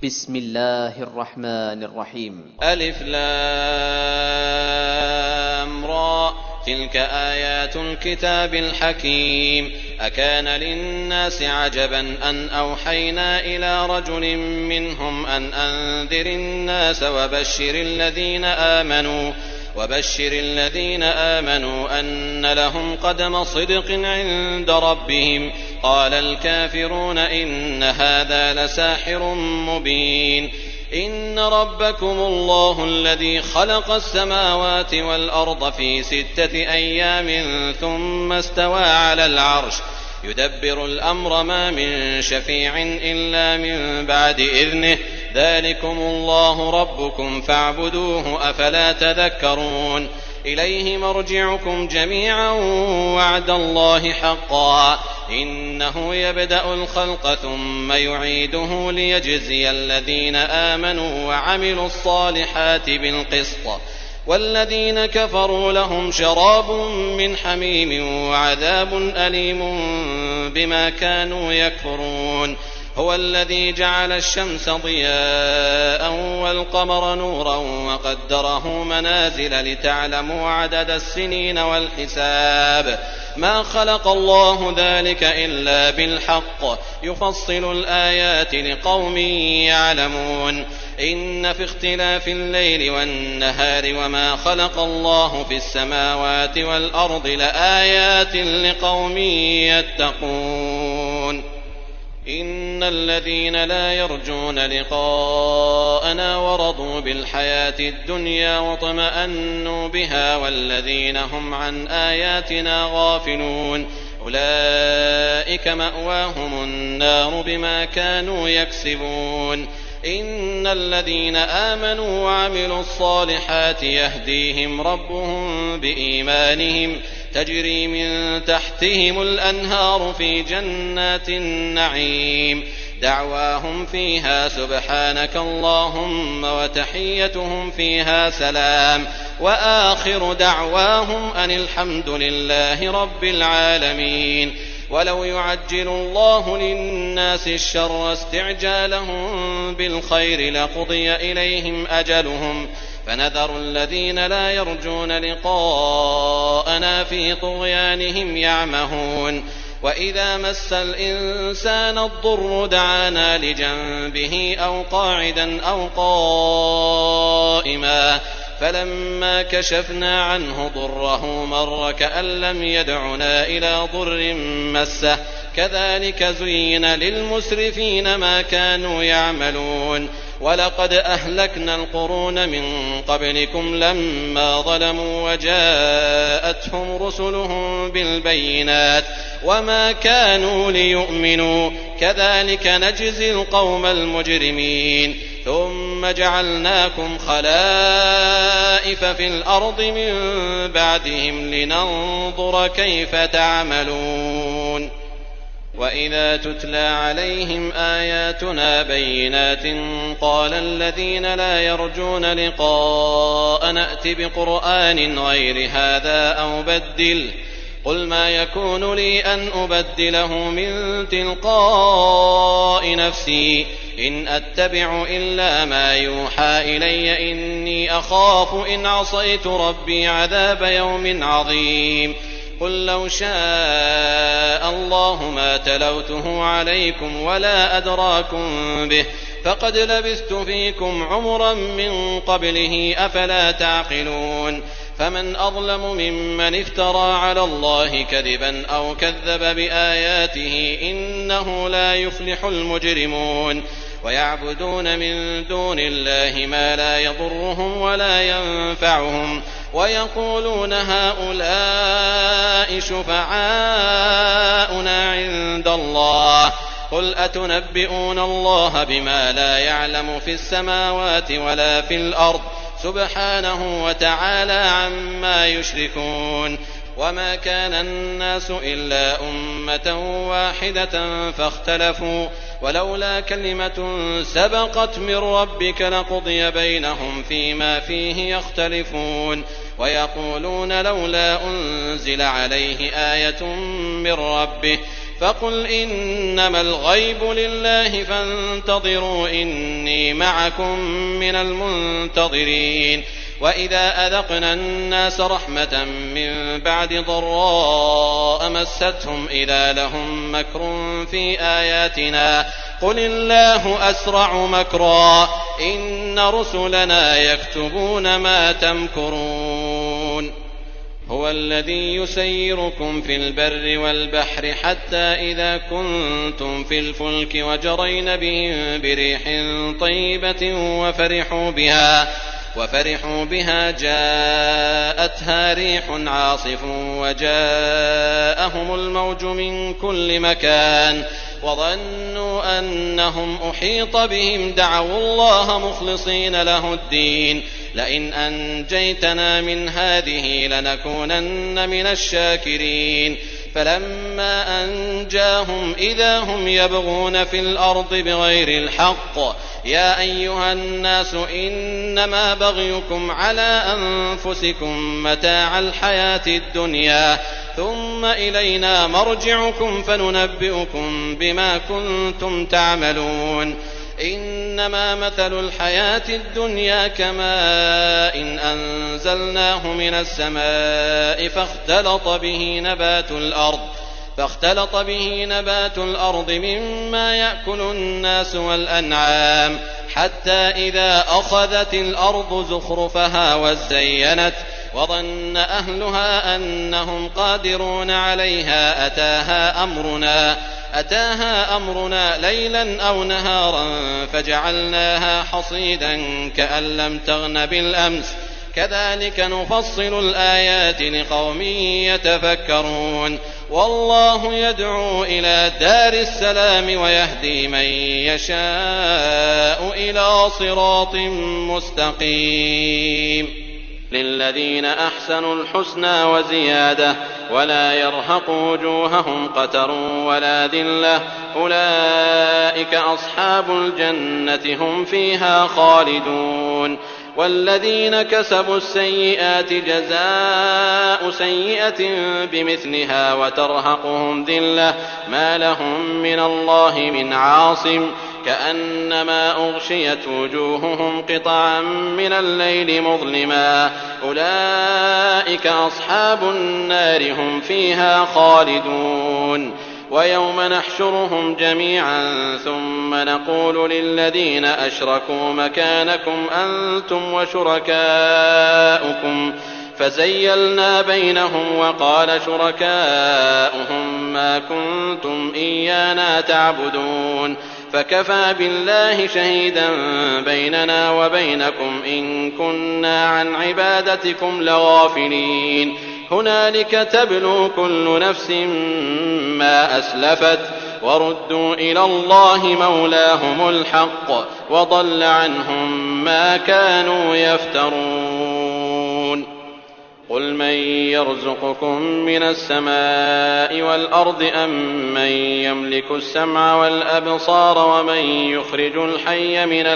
بسم الله الرحمن الرحيم. ألف لام را تلك آيات الكتاب الحكيم. أكان للناس عجبا أن أوحينا إلى رجل منهم أن أنذر الناس وبشر الذين آمنوا أن لهم قدم صدق عند ربهم. قال الكافرون إن هذا لساحر مبين. إن ربكم الله الذي خلق السماوات والأرض في 6 أيام ثم استوى على العرش يدبر الأمر ما من شفيع إلا من بعد إذنه ذلكم الله ربكم فاعبدوه أفلا تذكرون. إليه مرجعكم جميعا وعد الله حقا إنه يبدأ الخلق ثم يعيده ليجزي الذين آمنوا وعملوا الصالحات بالقسط والذين كفروا لهم شراب من حميم وعذاب أليم بما كانوا يكفرون. هو الذي جعل الشمس ضياء والقمر نورا وقدره منازل لتعلموا عدد السنين والحساب ما خلق الله ذلك إلا بالحق يفصل الآيات لقوم يعلمون. إن في اختلاف الليل والنهار وما خلق الله في السماوات والأرض لآيات لقوم يتقون. إن الذين لا يرجون لقاءنا ورضوا بالحياة الدنيا واطمأنوا بها والذين هم عن آياتنا غافلون أولئك مأواهم النار بما كانوا يكسبون. إن الذين آمنوا وعملوا الصالحات يهديهم ربهم بإيمانهم تجري من تحتهم الأنهار في جنات النعيم دعواهم فيها سبحانك اللهم وتحيتهم فيها سلام وآخر دعواهم أن الحمد لله رب العالمين. ولو يعجل الله للناس الشر استعجالهم بالخير لقضي إليهم أجلهم فنذر الذين لا يرجون لقاءنا في طغيانهم يعمهون. وإذا مس الإنسان الضر دعانا لجنبه أو قاعدا أو قائما فلما كشفنا عنه ضره مر كأن لم يدعنا إلى ضر مسه كذلك زين للمسرفين ما كانوا يعملون. ولقد أهلكنا القرون من قبلكم لما ظلموا وجاءتهم رسلهم بالبينات وما كانوا ليؤمنوا كذلك نجزي القوم المجرمين. ثم جعلناكم خلائف في الأرض من بعدهم لننظر كيف تعملون. وإذا تتلى عليهم آياتنا بينات قال الذين لا يرجون لقاءنا ائت بقرآن غير هذا أو بدله قل ما يكون لي أن أبدله من تلقاء نفسي إن أتبع إلا ما يوحى إلي إني أخاف إن عصيت ربي عذاب يوم عظيم. قل لو شاء الله ما تلوته عليكم ولا أدراكم به فقد لبثت فيكم عمرا من قبله أفلا تعقلون. فمن أظلم ممن افترى على الله كذبا أو كذب بآياته إنه لا يفلح المجرمون. ويعبدون من دون الله ما لا يضرهم ولا ينفعهم ويقولون هؤلاء شفعاؤنا عند الله قل أتنبئون الله بما لا يعلم في السماوات ولا في الأرض سبحانه وتعالى عما يشركون. وما كان الناس إلا أمة واحدة فاختلفوا ولولا كلمة سبقت من ربك لقضي بينهم فيما فيه يختلفون. ويقولون لولا أنزل عليه آية من ربه فقل إنما الغيب لله فانتظروا إني معكم من المنتظرين. وإذا أذقنا الناس رحمة من بعد ضراء مستهم إذا لهم مكر في آياتنا قل الله أسرع مكرا إن رسلنا يكتبون ما تمكرون. هو الذي يسيركم في البر والبحر حتى إذا كنتم في الفلك وجرين بهم بريح طيبة وفرحوا بها جاءتها ريح عاصف وجاءهم الموج من كل مكان وظنوا أنهم أحيط بهم دعوا الله مخلصين له الدين لئن أنجيتنا من هذه لنكونن من الشاكرين. فلما أنجاهم إذا هم يبغون في الأرض بغير الحق يا أيها الناس إنما بغيكم على أنفسكم متاع الحياة الدنيا ثم إلينا مرجعكم فننبئكم بما كنتم تعملون. إنما مثل الحياة الدنيا كماء إن أنزلناه من السماء فاختلط به نبات الأرض مما يأكل الناس والأنعام حتى إذا أخذت الأرض زخرفها وزينت وظن أهلها أنهم قادرون عليها أتاها أمرنا ليلا أو نهارا فجعلناها حصيدا كأن لم تغن بالأمس كذلك نفصل الآيات لقوم يتفكرون. والله يدعو إلى دار السلام ويهدي من يشاء إلى صراط مستقيم. للذين أحسنوا الحسنى وزيادة ولا يرهق وجوههم قتر ولا ذلة أولئك أصحاب الجنة هم فيها خالدون. والذين كسبوا السيئات جزاء سيئة بمثلها وترهقهم ذلة ما لهم من الله من عاصم كأنما أغشيت وجوههم قطعا من الليل مظلما أولئك أصحاب النار هم فيها خالدون. ويوم نحشرهم جميعا ثم نقول للذين أشركوا مكانكم أنتم وشركاؤكم فزيلنا بينهم وقال شركاؤهم ما كنتم إيانا تعبدون فكفى بالله شهيدا بيننا وبينكم إن كنا عن عبادتكم لغافلين. هنالك تبلو كل نفس ما أسلفت وردوا إلى الله مولاهم الحق وضل عنهم ما كانوا يفترون. قل من يرزقكم من السماء والأرض أم من يملك السمع والأبصار ومن يخرج الحي من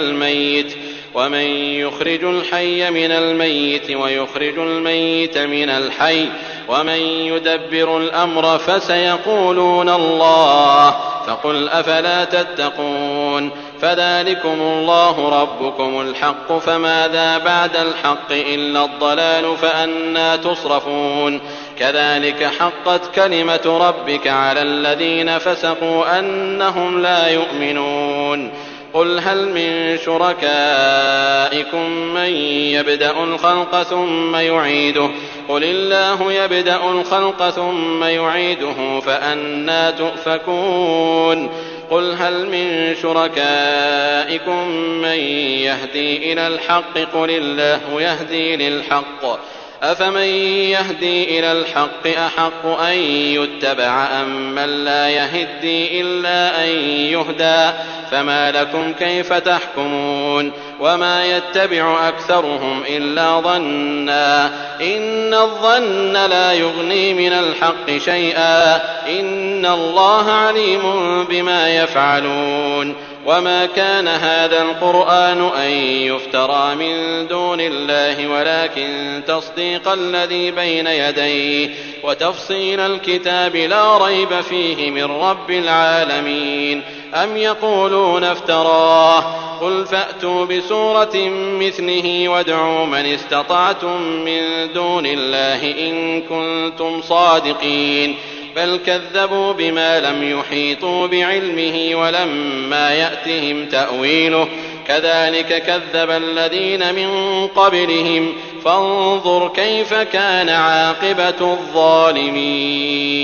الميت ويخرج الميت من الحي ومن يدبر الأمر فسيقولون الله فقل أفلا تتقون. فذلكم الله ربكم الحق فماذا بعد الحق إلا الضلال فأنى تصرفون. كذلك حقت كلمة ربك على الذين فسقوا أنهم لا يؤمنون. قل هل من شركائكم من يبدأ الخلق ثم يعيده قل الله يبدأ الخلق ثم يعيده فأنى تؤفكون. قل هل من شركائكم من يهدي إلى الحق قل الله يهدي للحق أفمن يهدي إلى الحق أحق أن يتبع أم من لا يهدي إلا أن يهدى فما لكم كيف تحكمون. وما يتبع أكثرهم إلا ظنا إن الظن لا يغني من الحق شيئا إن الله عليم بما يفعلون. وما كان هذا القرآن أن يفترى من دون الله ولكن تصديق الذي بين يديه وتفصيل الكتاب لا ريب فيه من رب العالمين. أم يقولون افتراه قل فأتوا بسورة مثله وادعوا من استطعتم من دون الله إن كنتم صادقين بل كذبوا بما لم يحيطوا بعلمه ولما يأتهم تأويله كذلك كذب الذين من قبلهم فانظر كيف كان عاقبة الظالمين.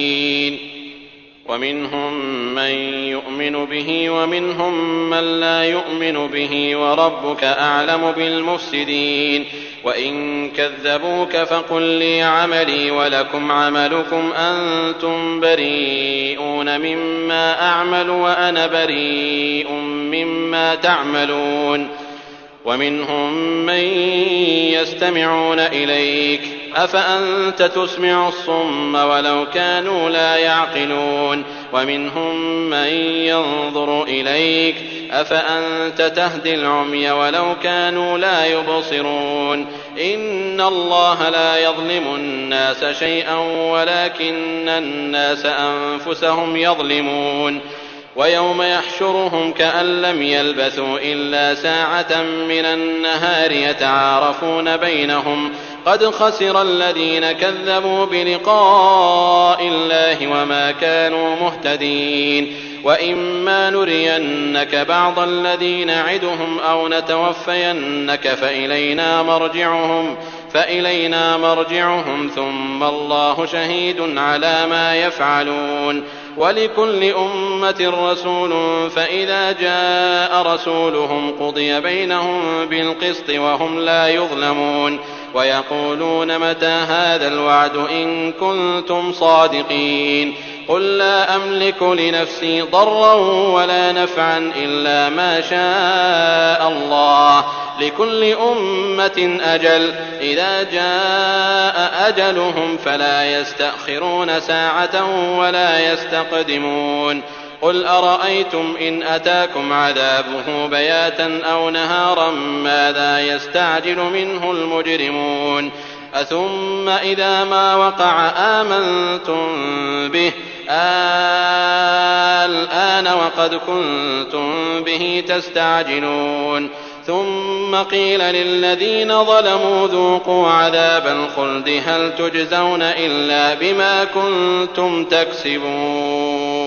ومنهم من يؤمن به ومنهم من لا يؤمن به وربك أعلم بالمفسدين. وإن كذبوك فقل لي عملي ولكم عملكم أنتم بريئون مما أعمل وأنا بريء مما تعملون. ومنهم من يستمعون إليك أفأنت تسمع الصم ولو كانوا لا يعقلون. ومنهم من ينظر إليك أفأنت تهدي العمي ولو كانوا لا يبصرون. إن الله لا يظلم الناس شيئا ولكن الناس أنفسهم يظلمون. ويوم يحشرهم كأن لم يلبثوا إلا ساعة من النهار يتعارفون بينهم قد خسر الذين كذبوا بلقاء الله وما كانوا مهتدين. وإما نرينك بعض الذي نعدهم أو نتوفينك فإلينا مرجعهم ثم الله شهيد على ما يفعلون. ولكل أمة رسول فإذا جاء رسولهم قضي بينهم بالقسط وهم لا يظلمون. ويقولون متى هذا الوعد إن كنتم صادقين. قل لا أملك لنفسي ضرا ولا نفعا إلا ما شاء الله لكل أمة أجل إذا جاء أجلهم فلا يستأخرون ساعة ولا يستقدمون. قل أرأيتم إن أتاكم عذابه بياتا أو نهارا ماذا يستعجل منه المجرمون. أثم إذا ما وقع آمنتم به الآن وقد كنتم به تستعجلون. ثم قيل للذين ظلموا ذوقوا عذاب الخلد هل تجزون إلا بما كنتم تكسبون.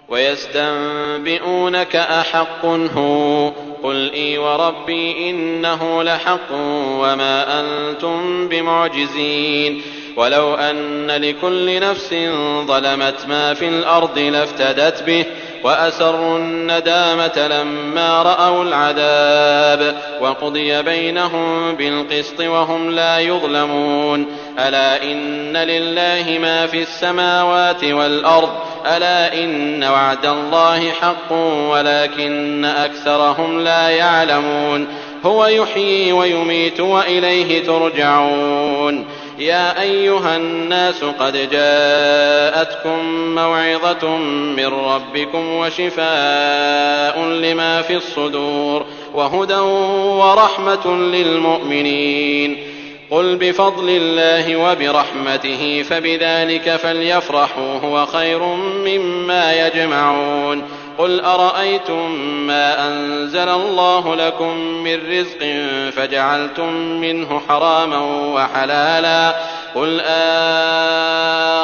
ويستنبئونك أحق هو قل إي وربي إنه لحق وما أنتم بمعجزين. ولو أن لكل نفس ظلمت ما في الأرض لافتدت به وأسروا الندامة لما رأوا العذاب وقضي بينهم بالقسط وهم لا يظلمون. ألا إن لله ما في السماوات والأرض ألا إن وعد الله حق ولكن أكثرهم لا يعلمون. هو يحيي ويميت وإليه ترجعون. يا أيها الناس قد جاءتكم موعظة من ربكم وشفاء لما في الصدور وهدى ورحمة للمؤمنين. قل بفضل الله وبرحمته فبذلك فليفرحوا هو خير مما يجمعون. قل أرأيتم ما أنزل الله لكم من رزق فجعلتم منه حراما وحلالا قل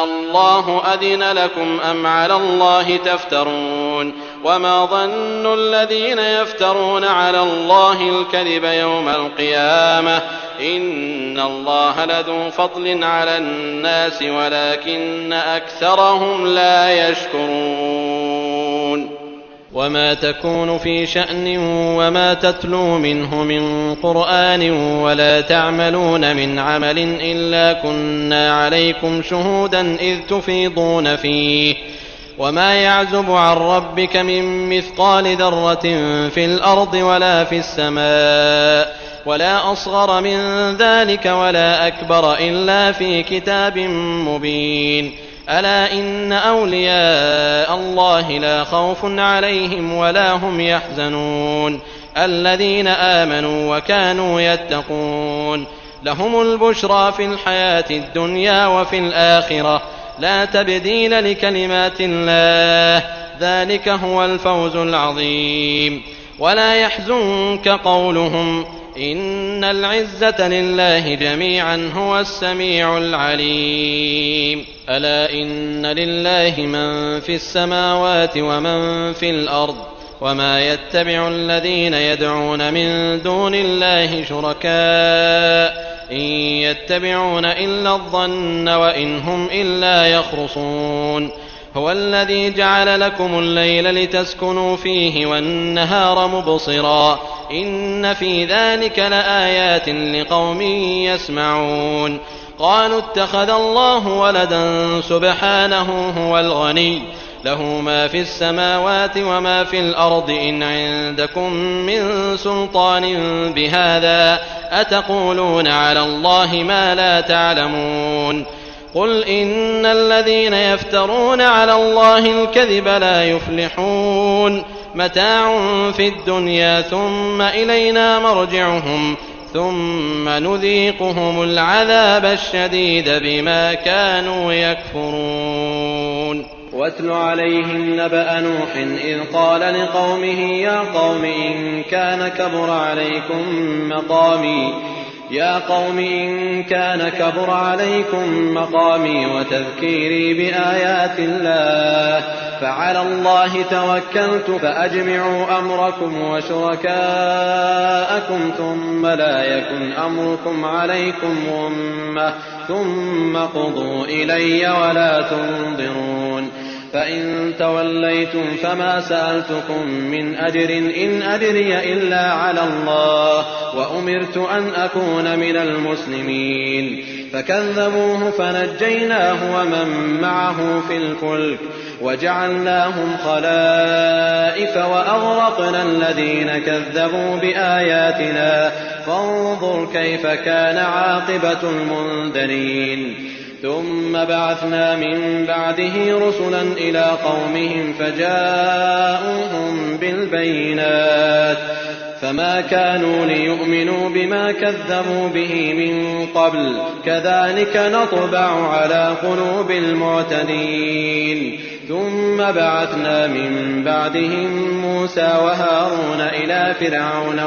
الله أذن لكم أم على الله تفترون. وما ظن الذين يفترون على الله الكذب يوم القيامة إن الله لذو فضل على الناس ولكن أكثرهم لا يشكرون. وما تكون في شأن وما تتلو منه من قرآن ولا تعملون من عمل إلا كنا عليكم شهودا إذ تفيضون فيه وما يعزب عن ربك من مثقال ذرة في الأرض ولا في السماء ولا أصغر من ذلك ولا أكبر إلا في كتاب مبين. ألا إن أولياء الله لا خوف عليهم ولا هم يحزنون الذين آمنوا وكانوا يتقون لهم البشرى في الحياة الدنيا وفي الآخرة لا تبديل لكلمات الله ذلك هو الفوز العظيم ولا يحزنك قولهم إن العزة لله جميعا هو السميع العليم ألا إن لله من في السماوات ومن في الأرض وما يتبع الذين يدعون من دون الله شركاء إن يتبعون إلا الظن وإن هم إلا يخرصون هو الذي جعل لكم الليل لتسكنوا فيه والنهار مبصرا إن في ذلك لآيات لقوم يسمعون قالوا اتخذ الله ولدا سبحانه هو الغني له ما في السماوات وما في الأرض إن عندكم من سلطان بهذا أتقولون على الله ما لا تعلمون قل إن الذين يفترون على الله الكذب لا يفلحون متاع في الدنيا ثم إلينا مرجعهم ثم نذيقهم العذاب الشديد بما كانوا يكفرون واتل عليهم نبأ نوح إذ قال لقومه يا قوم إن كان كبر عليكم مقامي وتذكيري بآيات الله فعلى الله توكلت فأجمعوا أمركم وشركاءكم ثم لا يكن أمركم عليكم غمة ثم قضوا إلي ولا تنظرون فإن توليتم فما سألتكم من أجر إن أجري إلا على الله وأمرت أن أكون من المسلمين فكذبوه فنجيناه ومن معه في الفلك وجعلناهم خلائف وأغرقنا الذين كذبوا بآياتنا فانظر كيف كان عاقبة المنذرين ثم بعثنا من بعده رسلا إلى قومهم فجاءوهم بالبينات فما كانوا ليؤمنوا بما كذبوا به من قبل كذلك نطبع على قلوب المعتدين ثم بعثنا من بعدهم موسى وهارون إلى فرعون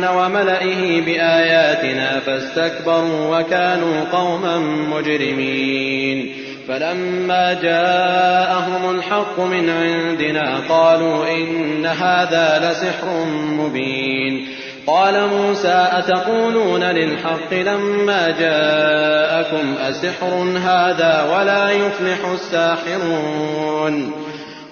وملئه بآياتنا فاستكبروا وكانوا قوما مجرمين فلما جاءهم الحق من عندنا قالوا إن هذا لسحر مبين قال موسى أتقولون للحق لما جاءكم أسحر هذا ولا يفلح الساحرون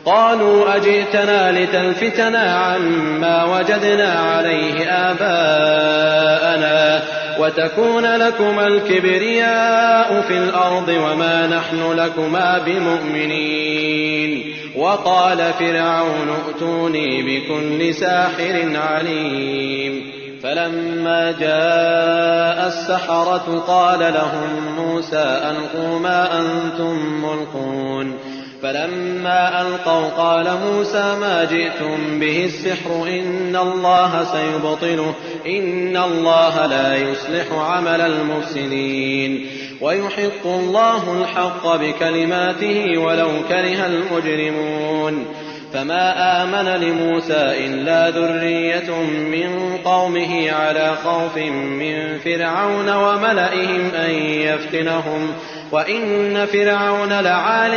قالوا أجئتنا لتلفتنا عما وجدنا عليه آباءنا وتكون لكما الكبرياء في الأرض وما نحن لكما بمؤمنين وقال فرعون ائتوني بكل ساحر عليم فلما جاء السحرة قال لهم موسى ألقوا ما أنتم ملقون فلما ألقوا قال موسى ما جئتم به السحر إن الله سيبطله إن الله لا يصلح عمل المفسدين ويحق الله الحق بكلماته ولو كره المجرمون فما آمن لموسى إلا ذرية من قومه على خوف من فرعون وملئهم أن يفتنهم وإن فرعون لعال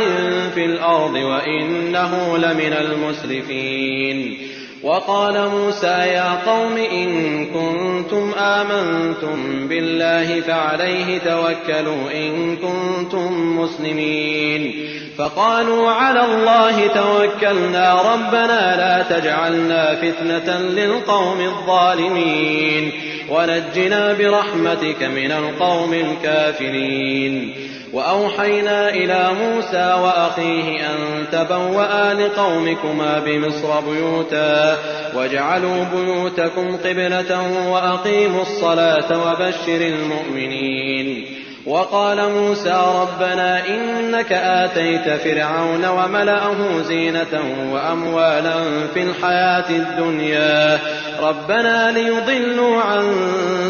في الأرض وإنه لمن المسرفين وقال موسى يا قوم إن كنتم آمنتم بالله فعليه توكلوا إن كنتم مسلمين فقالوا على الله توكلنا ربنا لا تجعلنا فتنة للقوم الظالمين ونجنا برحمتك من القوم الكافرين وأوحينا إلى موسى وأخيه أن تبوأ لقومكما بمصر بيوتا واجعلوا بيوتكم قبلة وأقيموا الصلاة وبشر المؤمنين وقال موسى ربنا إنك آتيت فرعون وملأه زينة وأموالا في الحياة الدنيا ربنا ليضلوا عن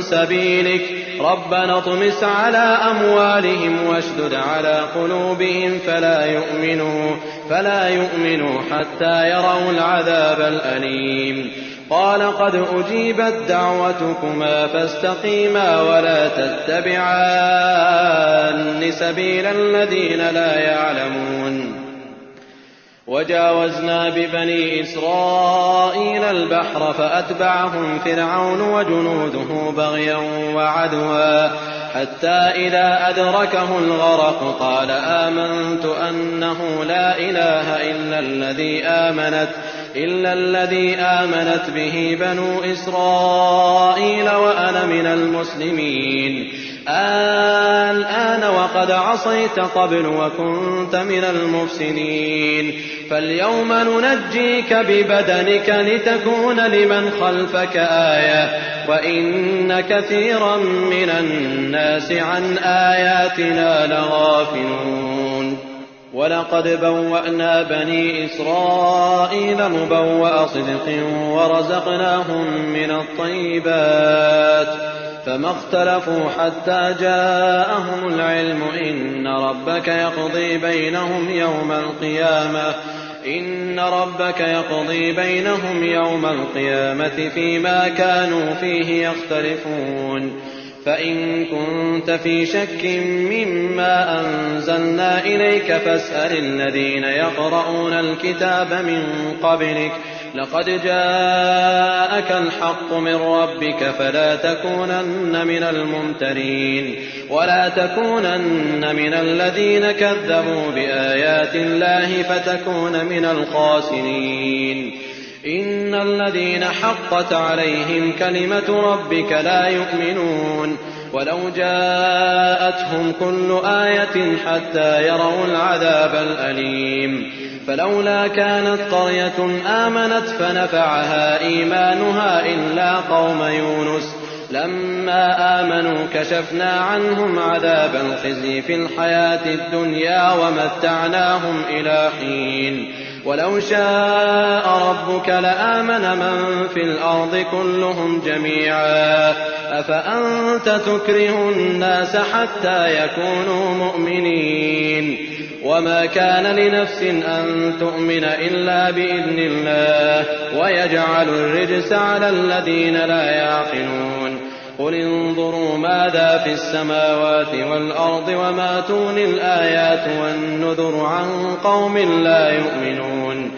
سبيلك ربنا اطمس على أموالهم واشدد على قلوبهم فلا يؤمنوا حتى يروا العذاب الأليم قال قد أجيبت دعوتكما فاستقيما ولا تتبعان سبيل الذين لا يعلمون وجاوزنا ببني إسرائيل البحر فأتبعهم فرعون وجنوده بغيا وعدوا حتى إذا أدركه الغرق قال آمنت أنه لا إله إلا الذي آمنت به بنو إسرائيل وأنا من المسلمين الآن وقد عصيت قبل وكنت من المفسدين فاليوم ننجيك ببدنك لتكون لمن خلفك آية وإن كثيرا من الناس عن آياتنا لغافلون ولقد بوأنا بني إسرائيل مبوأ صدق ورزقناهم من الطيبات فما اختلفوا حتى جاءهم العلم إن ربك يقضي بينهم يوم القيامة فيما كانوا فيه يختلفون فإن كنت في شك مما أنزلنا إليك فاسأل الذين يقرؤون الكتاب من قبلك لقد جاءك الحق من ربك فلا تكونن من الممترين ولا تكونن من الذين كذبوا بآيات الله فتكون من الخاسرين إن الذين حقت عليهم كلمة ربك لا يؤمنون ولو جاءتهم كل آية حتى يروا العذاب الأليم فلولا كانت قرية آمنت فنفعها إيمانها إلا قوم يونس لما آمنوا كشفنا عنهم عذاب الخزي في الحياة الدنيا ومتعناهم إلى حين ولو شاء ربك لآمن من في الأرض كلهم جميعا أفأنت تكره الناس حتى يكونوا مؤمنين وما كان لنفس أن تؤمن إلا بإذن الله ويجعل الرجس على الذين لا يعقلون قل انظروا ماذا في السماوات والأرض وما تغني الآيات والنذر عن قوم لا يؤمنون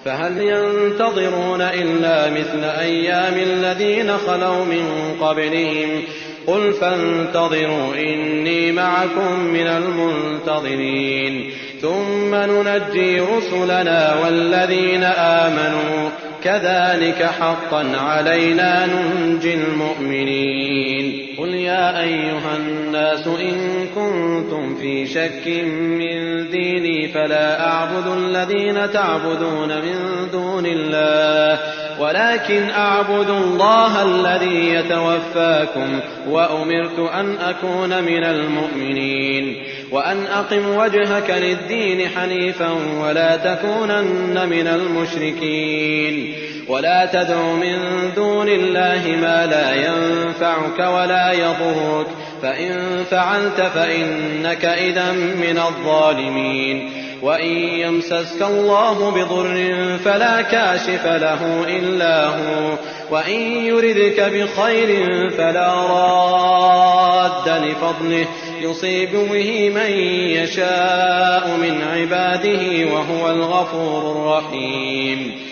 فهل ينتظرون إلا مثل أيام الذين خلوا من قبلهم قل فانتظروا إني معكم من المنتظرين ثم ننجي رسلنا والذين آمنوا كذلك حقا علينا ننجي المؤمنين قل يا أيها الناس إن كنتم في شك من ديني فلا أعبد الذين تعبدون من دون الله ولكن أعبد الله الذي يتوفاكم وأمرت أن أكون من المؤمنين وأن أقم وجهك للدين حنيفا ولا تكونن من المشركين ولا تدع من دون الله ما لا ينفعك ولا يضرك فإن فعلت فإنك إذا من الظالمين وإن يمسسك الله بضر فلا كاشف له إلا هو وإن يردك بخير فلا راد لفضله يصيب به من يشاء من عباده وهو الغفور الرحيم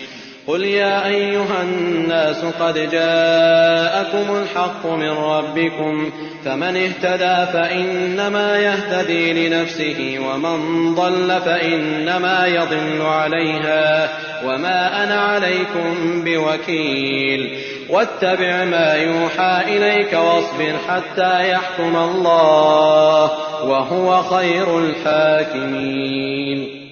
قل يا أيها الناس قد جاءكم الحق من ربكم فمن اهتدى فإنما يهتدي لنفسه ومن ضل فإنما يضل عليها وما أنا عليكم بوكيل واتبع ما يوحى إليك واصبر حتى يحكم الله وهو خير الحاكمين